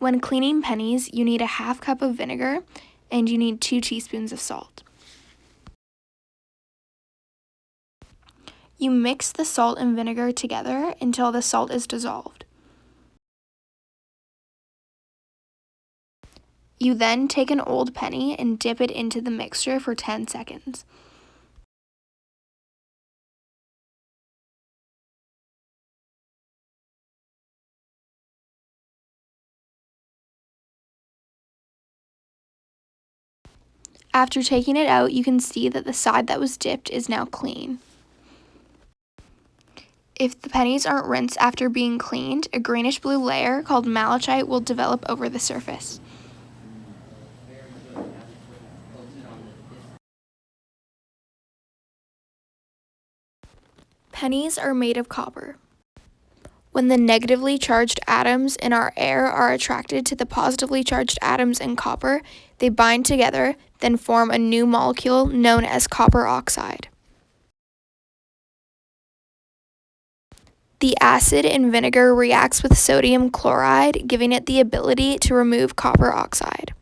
When cleaning pennies, you need a half cup of vinegar and you need 2 teaspoons of salt. You mix the salt and vinegar together until the salt is dissolved. You then take an old penny and dip it into the mixture for 10 seconds. After taking it out, you can see that the side that was dipped is now clean. If the pennies aren't rinsed after being cleaned, a greenish-blue layer called malachite will develop over the surface. Pennies are made of copper. When the negatively charged atoms in our air are attracted to the positively charged atoms in copper, they bind together, then form a new molecule known as copper oxide. The acid in vinegar reacts with sodium chloride, giving it the ability to remove copper oxide.